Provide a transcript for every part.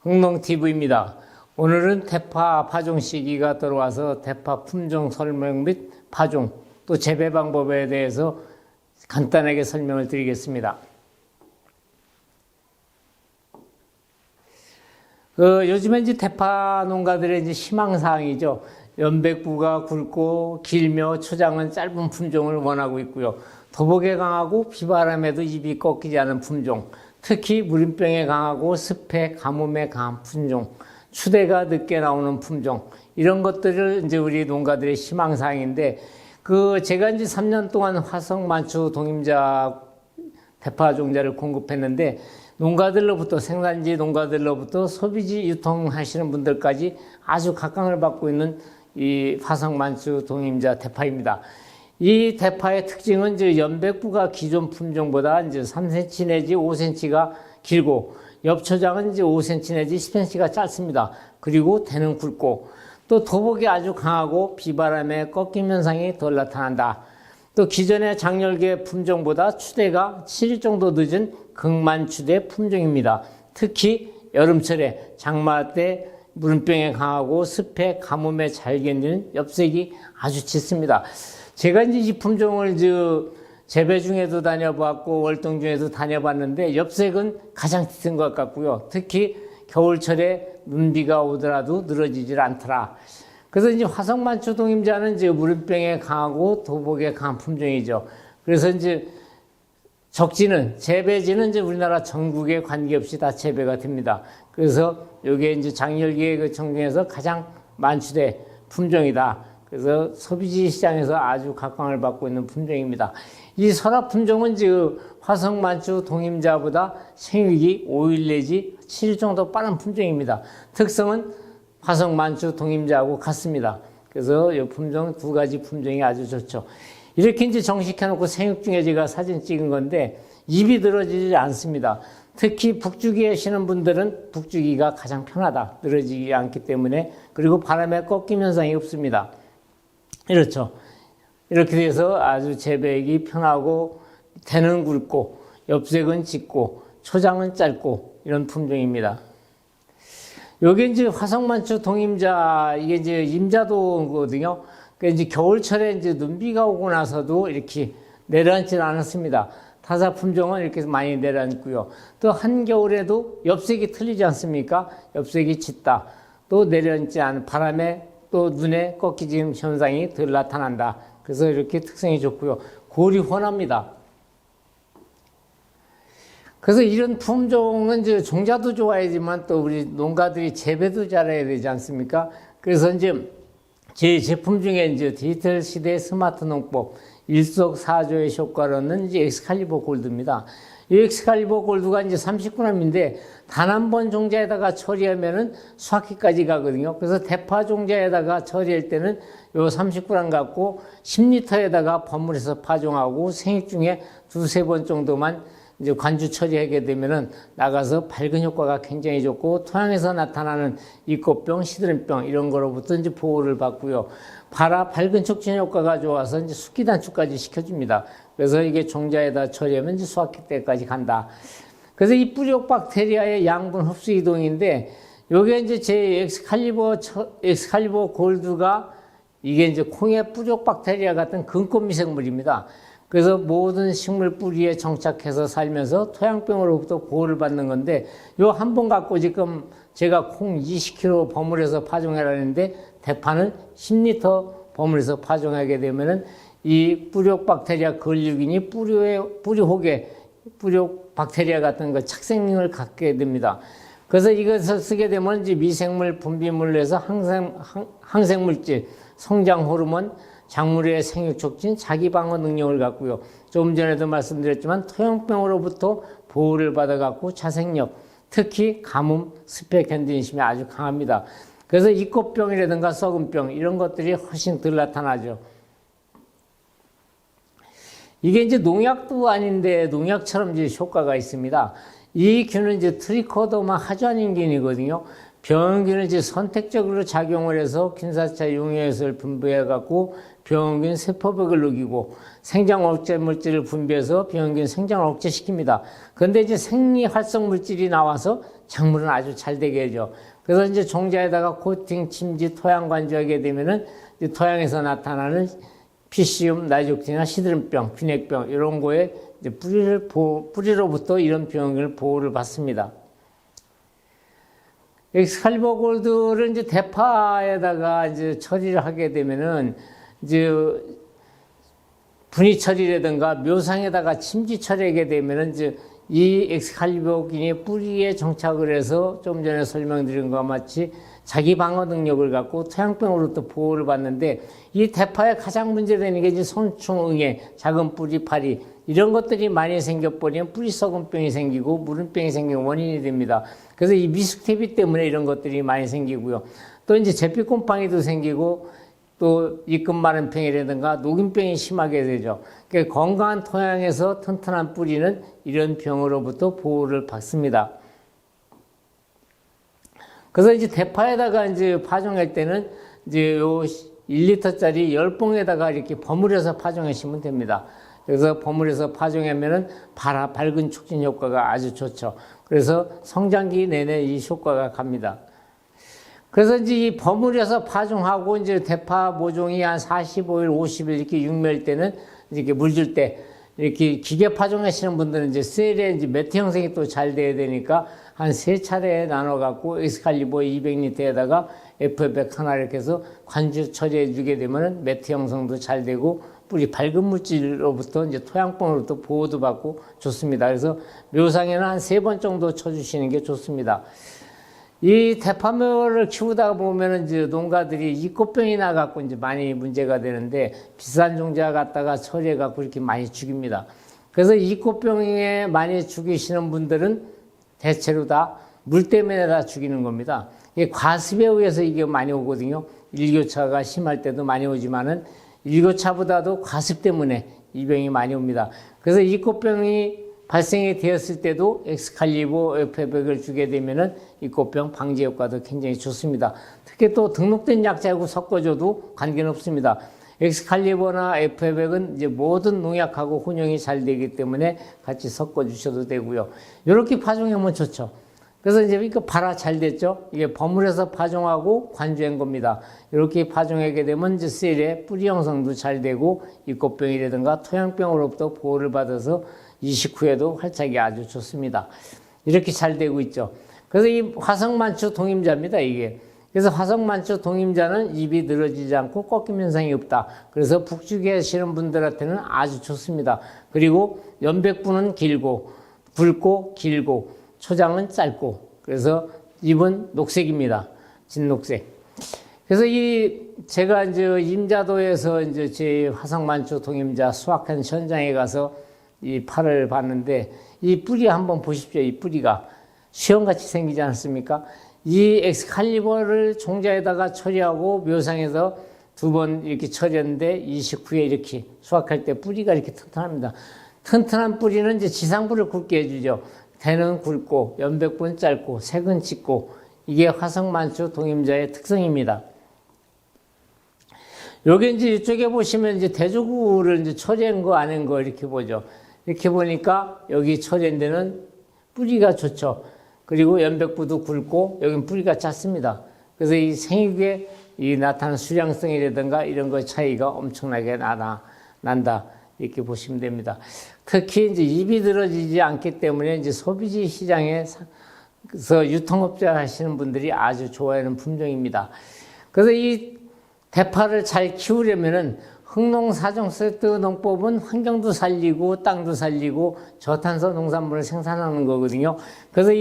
흥농TV입니다. 오늘은 대파 파종 시기가 들어와서 대파 품종 설명 및 파종 또 재배 방법에 대해서 간단하게 설명을 드리겠습니다. 요즘에 이제 대파 농가들의 이제 희망사항이죠. 연백부가 굵고 길며 초장은 짧은 품종을 원하고 있고요. 도복에 강하고 비바람에도 잎이 꺾이지 않은 품종, 특히 물병에 강하고 습해 가뭄에 강한 품종, 추대가 늦게 나오는 품종, 이런 것들을 이제 우리 농가들의 희망사항인데, 제가 이제 3년 동안 화성 만추 동임자 대파 종자를 공급했는데, 농가들로부터, 생산지 농가들로부터 소비지 유통하시는 분들까지 아주 각광을 받고 있는 이 화성 만추 동임자 대파입니다. 이 대파의 특징은 이제 연백부가 기존 품종보다 이제 3cm 내지 5cm가 길고, 엽초장은 이제 5cm 내지 10cm가 짧습니다. 그리고 대는 굵고, 또 도복이 아주 강하고 비바람에 꺾임 현상이 덜 나타난다. 또 기존의 장열계 품종보다 추대가 7일 정도 늦은 극만추대 품종입니다. 특히 여름철에 장마 때 물병에 강하고 습해 가뭄에 잘 견디는 엽색이 아주 짙습니다. 제가 이제 이 품종을 재배 중에도 다녀봤고 월동 중에도 다녀봤는데 엽색은 가장 짙은 것 같고요. 특히 겨울철에 눈비가 오더라도 늘어지질 않더라. 그래서 이제 화성만추 동임자는 이제 물병에 강하고 도복에 강한 품종이죠. 그래서 이제 적지는, 재배지는 이제 우리나라 전국에 관계없이 다 재배가 됩니다. 그래서 이게 이제 장열기의 그 청중에서 가장 만추대 품종이다. 그래서 소비지 시장에서 아주 각광을 받고 있는 품종입니다. 이 설화 품종은 지금 화성만추 동임자보다 생육이 5일 내지 7일 정도 빠른 품종입니다. 특성은 화성만추 동임자하고 같습니다. 그래서 이 품종 두 가지 품종이 아주 좋죠. 이렇게 이제 정식해놓고 생육 중에 제가 사진 찍은 건데 입이 늘어지지 않습니다. 특히 북주기에 쉬는 분들은 북주기가 가장 편하다. 늘어지지 않기 때문에. 그리고 바람에 꺾임 현상이 없습니다. 이렇죠. 이렇게 돼서 아주 재배하기 편하고 대는 굵고 엽색은 짙고 초장은 짧고 이런 품종입니다. 요게 이제 화성만추 동임자, 이게 이제 임자도거든요. 그러니까 이제 겨울철에 이제 눈비가 오고 나서도 이렇게 내려앉지는 않았습니다. 타사 품종은 이렇게 많이 내려앉고요. 또 한겨울에도 엽색이 틀리지 않습니까? 엽색이 짙다. 또 내려앉지 않은 바람에 또 눈에 꺾이는 현상이 덜 나타난다. 그래서 이렇게 특성이 좋고요. 골이 훤합니다. 그래서 이런 품종은 이제 종자도 좋아야지만 또 우리 농가들이 재배도 잘해야 되지 않습니까? 그래서 이제 제 제품 중에 이제 디지털 시대의 스마트 농법, 일석사조의 효과로는 이제 엑스칼리버 골드입니다. 이 엑스칼리버 골드가 이제 30g인데 단 한 번 종자에다가 처리하면은 수확기까지 가거든요. 그래서 대파 종자에다가 처리할 때는 요 30g 갖고 10리터에다가 버무려서 파종하고 생육 중에 두세 번 정도만 이제 관주 처리하게 되면은 나가서 밝은 효과가 굉장히 좋고, 토양에서 나타나는 이꽃병, 시드름병 이런 거로부터 이제 보호를 받고요. 밝은 촉진 효과가 좋아서 이제 숙기 단축까지 시켜줍니다. 그래서 이게 종자에다 처리하면 이제 수확기 때까지 간다. 그래서 이 뿌리옥 박테리아의 양분 흡수 이동인데, 요게 이제 제 엑스칼리버 골드가 이게 이제 콩의 뿌리옥 박테리아 같은 근권 미생물입니다. 그래서 모든 식물 뿌리에 정착해서 살면서 토양병으로부터 보호를 받는 건데, 요 한 번 갖고 지금 제가 콩 20kg 버무려서 파종하라는데 대파는 10리터 버무려서 파종하게 되면은 이 뿌리옥 박테리아 근류균이 뿌리혹에 뿌리옥 박테리아 같은 거 착생력을 갖게 됩니다. 그래서 이것을 쓰게 되면 이제 미생물 분비물에서 항생물질, 성장 호르몬, 작물의 생육 촉진, 자기방어 능력을 갖고요. 조금 전에도 말씀드렸지만 토양병으로부터 보호를 받아갖고 자생력, 특히 가뭄, 습해 견디는 힘이 아주 강합니다. 그래서 이꽃병이라든가 썩은병 이런 것들이 훨씬 덜 나타나죠. 이게 이제 농약도 아닌데 농약처럼 이제 효과가 있습니다. 이 균은 이제 트리코더마 하좌닌균이거든요. 병원균은 이제 선택적으로 작용을 해서 균사차 용해액을 분비해갖고 병원균 세포벽을 녹이고 생장 억제 물질을 분비해서 병원균 생장을 억제시킵니다. 그런데 이제 생리 활성 물질이 나와서 작물은 아주 잘 되게 해줘. 그래서 이제 종자에다가 코팅, 침지, 토양 관주하게 되면은 이제 토양에서 나타나는 피시움, 나이족티나 시드름병, 균핵병 이런 거에 이제 뿌리로부터 이런 병균을 보호를 받습니다. 엑스칼리버 골드를 이제 대파에다가 이제 처리를 하게 되면은 이제 분위 처리라든가 묘상에다가 침지 처리하게 되면은 이제 이 엑스칼리버균이 뿌리에 정착을 해서 좀 전에 설명드린 것과 마치 자기 방어 능력을 갖고 토양병으로부터 보호를 받는데 이 대파에 가장 문제되는 게 이제 손충응애, 작은 뿌리 파리 이런 것들이 많이 생겨버리면 뿌리 썩은병이 생기고 무름병이 생기는 원인이 됩니다. 그래서 이 미숙태비 때문에 이런 것들이 많이 생기고요. 또 이제 잿빛곰팡이도 생기고 또 입금 마른병이라든가 녹인병이 심하게 되죠. 그러니까 건강한 토양에서 튼튼한 뿌리는 이런 병으로부터 보호를 받습니다. 그래서 이제 대파에다가 이제 파종할 때는 이제 요 1리터짜리 10봉에다가 이렇게 버무려서 파종하시면 됩니다. 그래서 버무려서 파종하면은 밝은 촉진 효과가 아주 좋죠. 그래서 성장기 내내 이 효과가 갑니다. 그래서 이제 이 버무려서 파종하고 이제 대파 모종이 한 45일, 50일 이렇게 육멸 때는 이렇게 물 줄 때 이렇게 기계 파종하시는 분들은 이제 셀에 이제 매트 형성이 또 잘 돼야 되니까 한 3차례 나눠갖고 엑스칼리버 200리터에다가 FF100 하나 이렇게 해서 관주 처리해 주게 되면은 매트 형성도 잘 되고 뿌리 밝은 물질로부터 이제 토양병으로부터 보호도 받고 좋습니다. 그래서 묘상에는 한 3번 정도 쳐주시는 게 좋습니다. 이 대파묘를 키우다가 보면은 이제 농가들이 이꽃병이 나갖고 이제 많이 문제가 되는데 비싼 종자 갖다가 처리해갖고 이렇게 많이 죽입니다. 그래서 이꽃병에 많이 죽이시는 분들은 대체로 다 물 때문에 다 죽이는 겁니다. 이게 과습에 의해서 이게 많이 오거든요. 일교차가 심할 때도 많이 오지만은 일교차보다도 과습 때문에 이 병이 많이 옵니다. 그래서 이꽃병이 발생이 되었을 때도 엑스칼리버 FF100을 주게 되면은 이꽃병 방지 효과도 굉장히 좋습니다. 특히 또 등록된 약재하고 섞어줘도 관계는 없습니다. 엑스칼리버나 FF100은 이제 모든 농약하고 혼용이 잘 되기 때문에 같이 섞어주셔도 되고요. 이렇게 파종하면 좋죠. 그래서 이제 이거 봐라 잘 됐죠? 이게 버무려서 파종하고 관주한 겁니다. 이렇게 파종하게 되면 이제 셀의 뿌리 형성도 잘 되고 이꽃병이라든가 토양병으로부터 보호를 받아서 이식 후에도 활착이 아주 좋습니다. 이렇게 잘 되고 있죠. 그래서 이 화성만추 동임자입니다, 이게. 그래서 화성만추 동임자는 잎이 늘어지지 않고 꺾임 현상이 없다. 그래서 북쪽에 계시는 분들한테는 아주 좋습니다. 그리고 연백부는 길고, 굵고, 길고, 초장은 짧고, 그래서 잎은 녹색입니다. 진녹색. 그래서 제가 이제 임자도에서 이제 제 화성만추 동임자 수확한 현장에 가서 이 팔을 봤는데, 이 뿌리 한번 보십시오. 이 뿌리가 시험같이 생기지 않습니까? 이 엑스칼리버를 종자에다가 처리하고 묘상에서 2번 이렇게 처리했는데, 이식 후에 이렇게 수확할 때 뿌리가 이렇게 튼튼합니다. 튼튼한 뿌리는 이제 지상부를 굵게 해주죠. 대는 굵고, 연백부는 짧고, 색은 짙고, 이게 화성만추 동임자의 특성입니다. 여기 이제 이쪽에 보시면 이제 대조구를 이제 처리한 거, 안 한 거 이렇게 보죠. 이렇게 보니까 여기 처리한 데는 뿌리가 좋죠. 그리고 연백부도 굵고, 여기는 뿌리가 작습니다. 그래서 이 생육에 이 나타나는 수량성이라든가 이런 거 차이가 엄청나게 난다. 이렇게 보시면 됩니다. 특히 이제 잎이 늘어지지 않기 때문에 이제 소비지 시장에서 유통업자 하시는 분들이 아주 좋아하는 품종입니다. 그래서 이 대파를 잘 키우려면은 흑농사종 세트 농법은 환경도 살리고 땅도 살리고 저탄소 농산물을 생산하는 거거든요. 그래서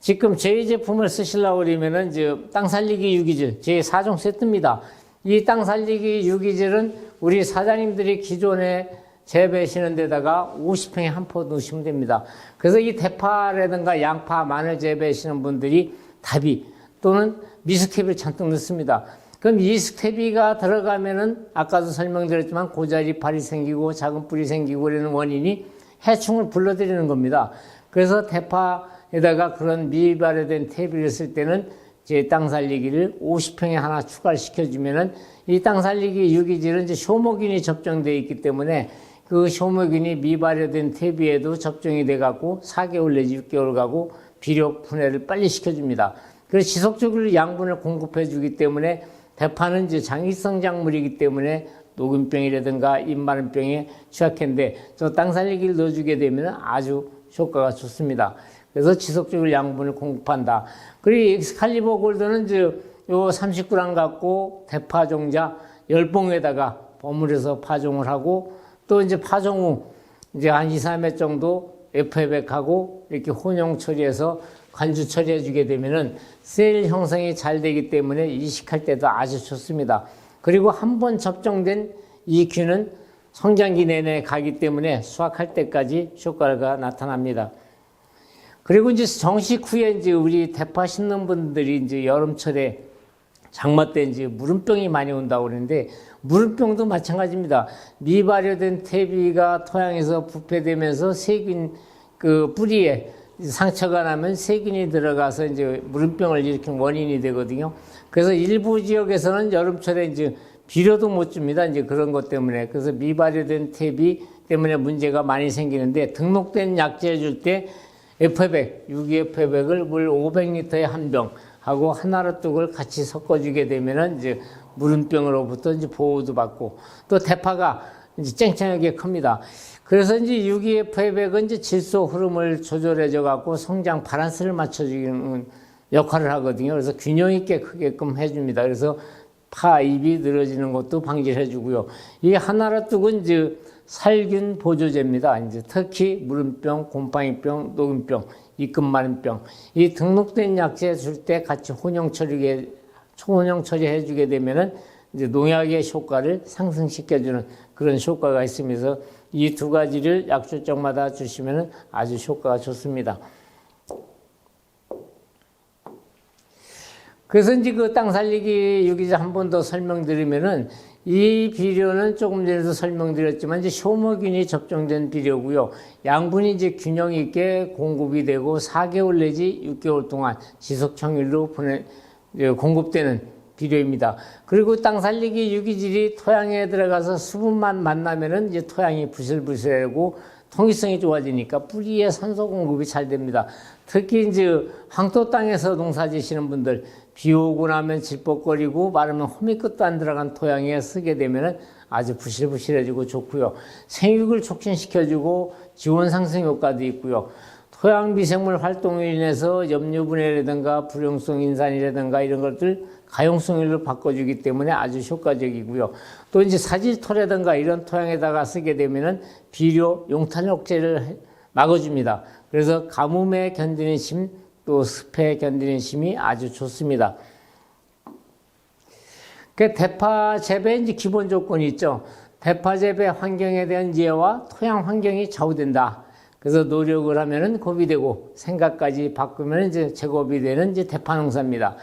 지금 제 제품을 쓰시려고 그러면은 이제 땅 살리기 유기질 제 4종 세트입니다. 이 땅 살리기 유기질은 우리 사장님들이 기존에 재배하시는 데다가 50평에 한 포 넣으시면 됩니다. 그래서 이 대파라든가 양파, 마늘 재배하시는 분들이 다비 또는 미스텝을 잔뜩 넣습니다. 그럼 미스텝이가 들어가면은 아까도 설명드렸지만 고자리 팔이 생기고 작은 뿔이 생기고 그러는 원인이 해충을 불러들이는 겁니다. 그래서 대파에다가 그런 미발효된 퇴비를 쓸 때는 제 땅 살리기를 50평에 하나 추가를 시켜주면은 이 땅 살리기 유기질은 이제 효모균이 접종되어 있기 때문에 그 효모균이 미발효된 퇴비에도 접종이 돼 갖고 4개월 내지 6개월 가고 비료 분해를 빨리 시켜줍니다. 그래서 지속적으로 양분을 공급해 주기 때문에 대파는 이제 장기성 작물이기 때문에 녹균병이라든가 잎마른병에 취약한데 저 땅 살리기를 넣어주게 되면 아주 효과가 좋습니다. 그래서 지속적으로 양분을 공급한다. 그리고 엑스칼리버 골드는 이제 요 30g 갖고 대파 종자 10봉에다가 버무려서 파종을 하고 또 이제 파종 후 이제 한 2, 3회 정도 FF하고 이렇게 혼용 처리해서 관주 처리해 주게 되면은 셀 형성이 잘 되기 때문에 이식할 때도 아주 좋습니다. 그리고 한 번 접종된 이 균은 성장기 내내 가기 때문에 수확할 때까지 효과가 나타납니다. 그리고 이제 정식 후에 이제 우리 대파 심는 분들이 이제 여름철에 장마 때 이제 무름병이 많이 온다고 그러는데 무름병도 마찬가지입니다. 미발효된 퇴비가 토양에서 부패되면서 세균 그 뿌리에 상처가 나면 세균이 들어가서 이제 무름병을 일으키는 원인이 되거든요. 그래서 일부 지역에서는 여름철에 이제 비료도 못 줍니다. 이제 그런 것 때문에. 그래서 미발효된 퇴비 때문에 문제가 많이 생기는데 등록된 약재 줄 때 F100, 유기F100을 물 500리터에 한 병 하고 하나로 뚝을 같이 섞어주게 되면은 이제 무름병으로부터 이제 보호도 받고 또 대파가 이제 쨍쨍하게 큽니다. 그래서 이제 유기F100은 이제 질소 흐름을 조절해줘 갖고 성장 바란스를 맞춰주는 역할을 하거든요. 그래서 균형 있게 크게끔 해줍니다. 그래서 파 잎이 늘어지는 것도 방지를 해주고요. 이 하나로 뚝은 이제 살균 보조제입니다. 이제 특히 무름병, 곰팡이병, 녹균병, 입금마른병 이 등록된 약재 줄 때 같이 혼용 처리해 주게 되면은 이제 농약의 효과를 상승시켜주는 그런 효과가 있으면서 이 두 가지를 약초적마다 주시면은 아주 효과가 좋습니다. 그래서 이제 그 땅 살리기 유기질 한 번 더 설명드리면은 이 비료는 조금 전에도 설명드렸지만 이제 효모균이 접종된 비료고요. 양분이 이제 균형 있게 공급이 되고 4개월 내지 6개월 동안 지속 청일로 공급되는 비료입니다. 그리고 땅 살리기 유기질이 토양에 들어가서 수분만 만나면은 이제 토양이 부실부실하고 통기성이 좋아지니까 뿌리에 산소 공급이 잘 됩니다. 특히 이제 황토 땅에서 농사 지시는 분들 비 오고 나면 질퍽거리고 마르면 호미 끝도 안 들어간 토양에 쓰게 되면은 아주 부실부실해지고 좋고요. 생육을 촉진시켜주고 지원 상승 효과도 있고요. 토양 미생물 활동으로 인해서 염류분해라든가 불용성 인산이라든가 이런 것들 가용성일로 바꿔주기 때문에 아주 효과적이고요. 또 이제 사질토라든가 이런 토양에다가 쓰게 되면은 비료 용탄 억제를 막아줍니다. 그래서 가뭄에 견디는 심, 또 습해 견디는 심이 아주 좋습니다. 그 대파 재배 이제 기본 조건이 있죠. 대파 재배 환경에 대한 이해와 토양 환경이 좌우된다. 그래서 노력을 하면은 곱이 되고 생각까지 바꾸면 이제 제곱이 되는 이제 대파 농사입니다.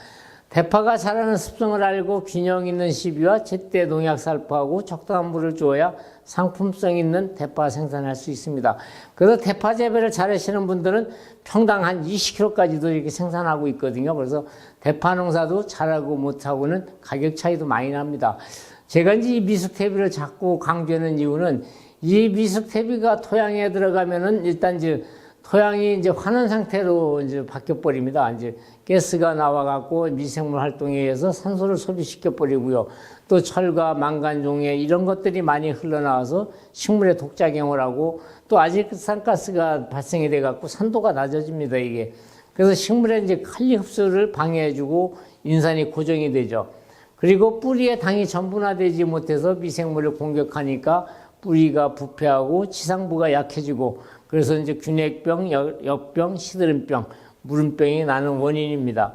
대파가 자라는 습성을 알고 균형 있는 시비와 제때 농약 살포하고 적당한 물을 주어야 상품성 있는 대파 생산할 수 있습니다. 그래서 대파 재배를 잘 하시는 분들은 평당 한 20kg까지도 이렇게 생산하고 있거든요. 그래서 대파 농사도 잘하고 못하고는 가격 차이도 많이 납니다. 제가 이제 이 미숙퇴비를 자꾸 강조하는 이유는 이 미숙퇴비가 토양에 들어가면은 일단 이제 토양이 이제 환원 상태로 이제 바뀌어버립니다. 이제 가스가 나와갖고 미생물 활동에 의해서 산소를 소비시켜버리고요. 또 철과 망간, 종해 이런 것들이 많이 흘러나와서 식물에 독작용을 하고 또 아질산가스가 발생이 돼갖고 산도가 낮아집니다, 이게. 그래서 식물의 이제 칼리 흡수를 방해해주고 인산이 고정이 되죠. 그리고 뿌리에 당이 전분화되지 못해서 미생물을 공격하니까 뿌리가 부패하고 지상부가 약해지고 그래서 이제 균핵병, 역병, 시드름병, 무름병이 나는 원인입니다.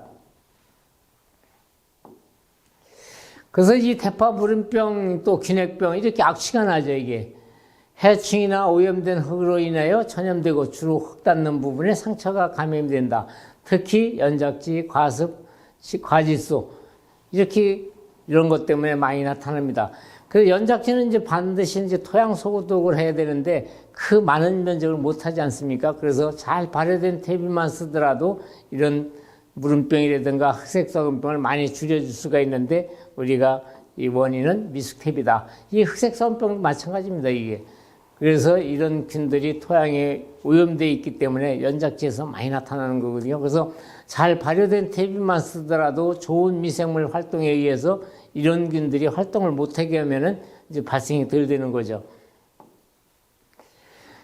그래서 이 대파 무름병 또 균핵병 이렇게 악취가 나죠, 이게. 해충이나 오염된 흙으로 인하여 전염되고 주로 흙 닿는 부분에 상처가 감염이 된다. 특히 연작지, 과습, 과질소 이렇게 이런 것 때문에 많이 나타납니다. 그 연작지는 이제 반드시 이제 토양 소독을 해야 되는데 그 많은 면적을 못 하지 않습니까? 그래서 잘 발효된 퇴비만 쓰더라도 이런 무름병이라든가 흑색소금병을 많이 줄여줄 수가 있는데 우리가 이 원인은 미숙탭이다. 이 흑색소금병도 마찬가지입니다, 이게. 그래서 이런 균들이 토양에 오염되어 있기 때문에 연작지에서 많이 나타나는 거거든요. 그래서 잘 발효된 탭만 쓰더라도 좋은 미생물 활동에 의해서 이런 균들이 활동을 못하게 하면은 이제 발생이 덜 되는 거죠.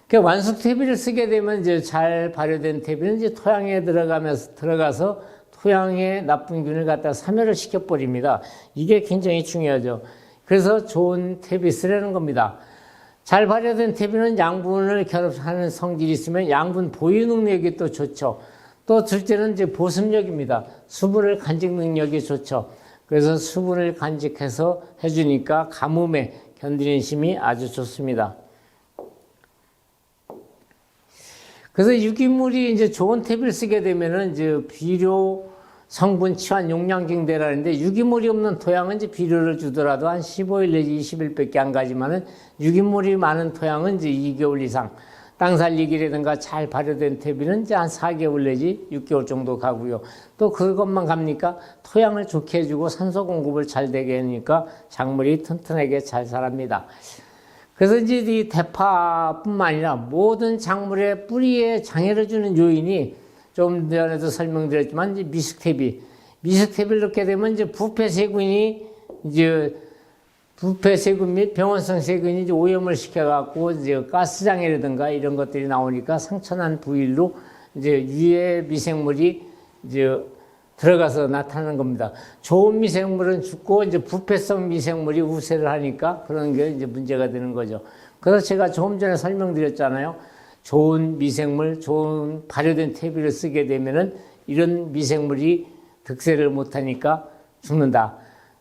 그 완숙 퇴비를 쓰게 되면 이제 잘 발효된 퇴비는 이제 토양에 들어가서 토양의 나쁜 균을 갖다 사멸을 시켜버립니다. 이게 굉장히 중요하죠. 그래서 좋은 퇴비 쓰라는 겁니다. 잘 발효된 퇴비는 양분을 결합하는 성질이 있으면 양분 보유 능력이 또 좋죠. 또 둘째는 이제 보습력입니다. 수분을 간직 능력이 좋죠. 그래서 수분을 간직해서 해주니까 가뭄에 견디는 힘이 아주 좋습니다. 그래서 유기물이 이제 좋은 퇴비를 쓰게 되면은 이제 비료 성분 치환 용량증대라는데 유기물이 없는 토양은 이제 비료를 주더라도 한 15일 내지 20일밖에 안 가지만은 유기물이 많은 토양은 이제 2개월 이상 땅 살리기라든가 잘 발효된 퇴비는 이제 한 4개월 내지 6개월 정도 가고요. 또 그것만 갑니까? 토양을 좋게 해주고 산소 공급을 잘 되게 하니까 작물이 튼튼하게 잘 자랍니다. 그래서 이제 이 대파뿐만 아니라 모든 작물의 뿌리에 장애를 주는 요인이 좀 전에도 설명드렸지만 이제 미숙퇴비. 미숙퇴비를 넣게 되면 이제 부패세균이 부패세균 및 병원성 세균이 이제 오염을 시켜갖고 이제 가스장애라든가 이런 것들이 나오니까 상처난 부위로 이제 유해 미생물이 이제 들어가서 나타나는 겁니다. 좋은 미생물은 죽고 이제 부패성 미생물이 우세를 하니까 그런 게 이제 문제가 되는 거죠. 그래서 제가 조금 전에 설명드렸잖아요. 좋은 미생물, 좋은 발효된 퇴비를 쓰게 되면은 이런 미생물이 득세를 못하니까 죽는다.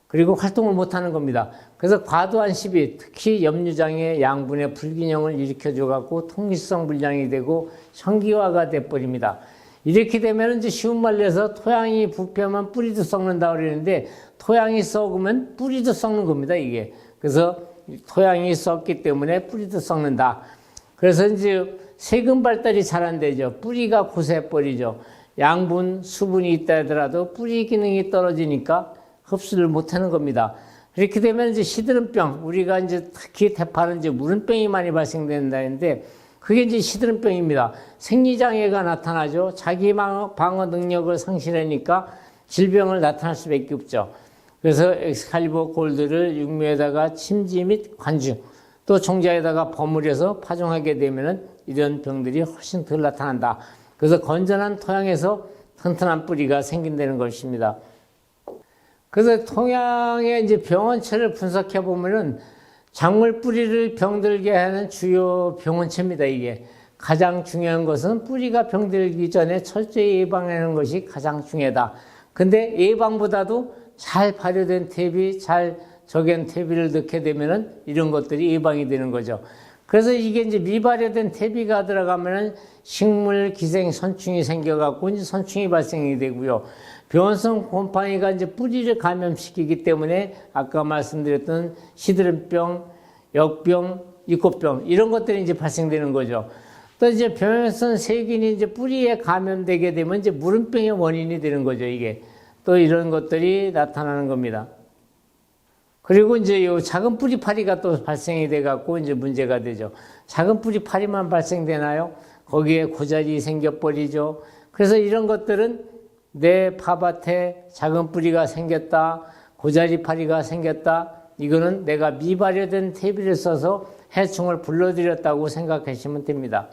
그리고 활동을 못하는 겁니다. 그래서 과도한 시비, 특히 염류장의 양분의 불균형을 일으켜줘갖고 통기성 불량이 되고 현기화가 돼버립니다. 이렇게 되면 이제 쉬운 말로 해서 토양이 부패하면 뿌리도 썩는다 그러는데 토양이 썩으면 뿌리도 썩는 겁니다, 이게. 그래서 토양이 썩기 때문에 뿌리도 썩는다. 그래서 이제 세균 발달이 잘 안 되죠. 뿌리가 고세해버리죠. 양분, 수분이 있다 하더라도 뿌리 기능이 떨어지니까 흡수를 못 하는 겁니다. 이렇게 되면 이제 시드름병, 우리가 이제 특히 대파는 이제 무름병이 많이 발생된다는데 그게 이제 시드름병입니다. 생리장애가 나타나죠. 자기 방어 능력을 상실하니까 질병을 나타날 수밖에 없죠. 그래서 엑스칼리버 골드를 육묘에다가 침지 및 관주, 또 종자에다가 버무려서 파종하게 되면은 이런 병들이 훨씬 덜 나타난다. 그래서 건전한 토양에서 튼튼한 뿌리가 생긴다는 것입니다. 그래서 토양의 이제 병원체를 분석해 보면은 작물 뿌리를 병들게 하는 주요 병원체입니다, 이게. 가장 중요한 것은 뿌리가 병들기 전에 철저히 예방하는 것이 가장 중요하다. 근데 예방보다도 잘 발효된 퇴비, 잘 적연 퇴비를 넣게 되면은 이런 것들이 예방이 되는 거죠. 그래서 이게 이제 미발효된 퇴비가 들어가면은 식물 기생 선충이 생겨갖고 이제 선충이 발생이 되고요. 병원성 곰팡이가 이제 뿌리를 감염시키기 때문에 아까 말씀드렸던 시드름병, 역병, 이꽃병 이런 것들이 이제 발생되는 거죠. 또 이제 병원성 세균이 이제 뿌리에 감염되게 되면 이제 무름병의 원인이 되는 거죠, 이게. 또 이런 것들이 나타나는 겁니다. 그리고 이제 요 작은 뿌리 파리가 또 발생이 돼 갖고 이제 문제가 되죠. 작은 뿌리 파리만 발생되나요? 거기에 고자리 생겨버리죠. 그래서 이런 것들은 내 파밭에 작은 뿌리가 생겼다, 고자리 파리가 생겼다, 이거는 내가 미발효된 퇴비를 써서 해충을 불러들였다고 생각하시면 됩니다.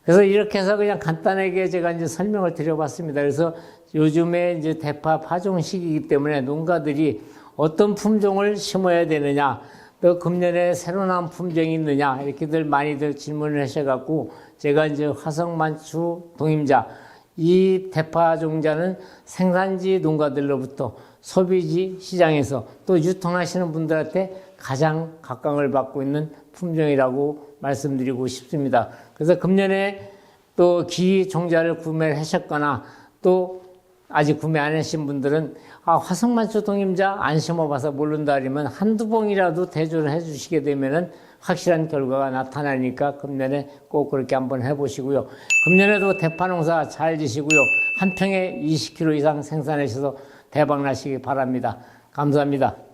그래서 이렇게 해서 그냥 간단하게 제가 이제 설명을 드려봤습니다. 그래서 요즘에 이제 대파 파종 시기이기 때문에 농가들이 어떤 품종을 심어야 되느냐, 또 금년에 새로 나온 품종이 있느냐, 이렇게들 많이들 질문을 하셔갖고 제가 이제 화성만추 동임자, 이 대파 종자는 생산지 농가들로부터 소비지 시장에서 또 유통하시는 분들한테 가장 각광을 받고 있는 품종이라고 말씀드리고 싶습니다. 그래서 금년에 또 기 종자를 구매를 하셨거나 또 아직 구매 안 하신 분들은 화성만추 동임자 안 심어봐서 모른다 그러면 한두 봉이라도 대조를 해주시게 되면은 확실한 결과가 나타나니까 금년에 꼭 그렇게 한번 해보시고요. 금년에도 대파 농사 잘 지시고요. 한 평에 20kg 이상 생산하셔서 대박 나시기 바랍니다. 감사합니다.